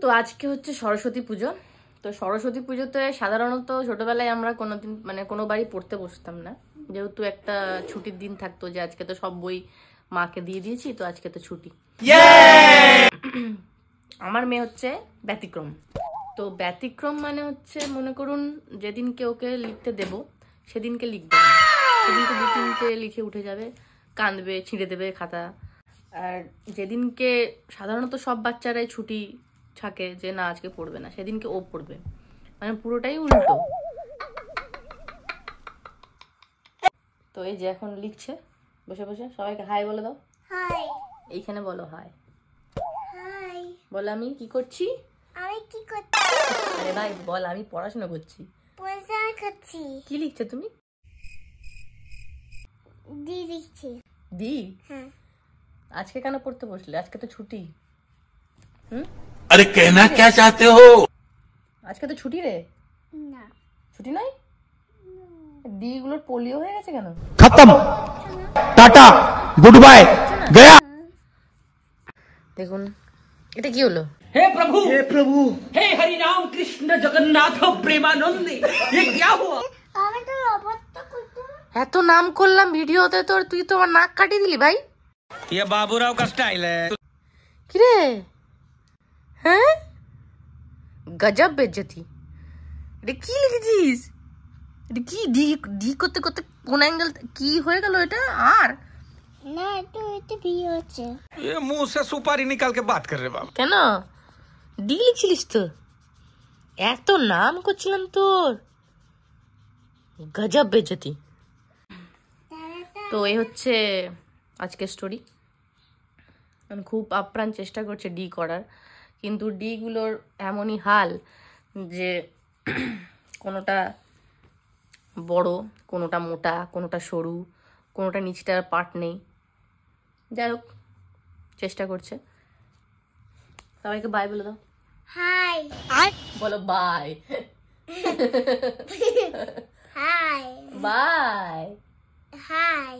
তো আজকে হচ্ছে সরস্বতী পুজো। তো সরস্বতী পুজোতে সাধারণত ছোটবেলায় আমরা কোনোদিন কোনো বাড়ি পড়তে বসতাম না, যেহেতু একটা ছুটির দিন থাকতো যে আজকে তো সব বই মাকে দিয়ে দিয়েছি, তো আজকে তো ছুটি। আমার মেয়ে হচ্ছে ব্যতিক্রম। তো ব্যতিক্রম মানে হচ্ছে, মনে করুন যেদিনকে ওকে লিখতে দেব সেদিনকে লিখবে না, সেদিনকে 2-3টে লিখে উঠে যাবে, কাঁদবে, ছিঁড়ে দেবে খাতা। আর যেদিনকে সাধারণত সব বাচ্চারাই ছুটি থাকে যে না আজকে পড়বে না, সেদিনকে ও পড়বে, মানে পুরোটাই উল্টো। তো এই যে এখন লিখছে বসে বসে। সবাইকে হাই বলে দাও। হাই। এইখানে বলো হাই। হাই। বল আমি কি করছি। আমি কি করছি? আরে ভাই বল আমি পড়াশোনা করছি। পড়াশোনা করছি। কি লিখছো তুমি? ডি লিখছি। ডি? হ্যাঁ। আজকে কেন পড়তে বসলে? আজকে তো ছুটি। अरे कहना क्या चाहते हो? আজকে তো ছুটি রে। না। ছুটি নাই? ডি গুলোর পোলিও হয়ে গেছে কেন? खत्म, टाटा, गुड बाय, गया। দেখুন এটা কি হলো? हे प्रभु हे हरि राम कृष्ण जगन्नाथ प्रेमानंद, ये क्या हुआ? আমি তো রোবটটা করতে। এত নাম করলাম ভিডিওতে তোর, তুই তো আমার নাক কাটিয়ে দিলি ভাই। ये बाबूराव का स्टाइल है। কিরে হ্যাঁ, গজব বেজ্জতি। এটা কি লিখেছিস? এটা কি ডি ডি করতে করতে কোন অ্যাঙ্গেল কি হয়ে গেল এটা? আর না এটা ভি হচ্ছে। ये मुंह से सुपारी निकाल के बात कर रहे बाबा। কেন ডি লিখছিলিস তো? এত নাম করছিলাম তোর, গজব বেজ্জতি। তো এই হচ্ছে আজকের স্টোরি। আমি খুব আপ্রাণ চেষ্টা করছে ডি করার, কিন্তু ডি গুলোর এমনই হাল যে কোনোটা বড়, কোনোটা মোটা, কোনোটা সরু, কোনোটা নিচটার পার্ট নেই। যাই হোক চেষ্টা করছে। সবাইকে বাই বলে দাও। হাই। বলো বাই। হাই। বাই। হাই।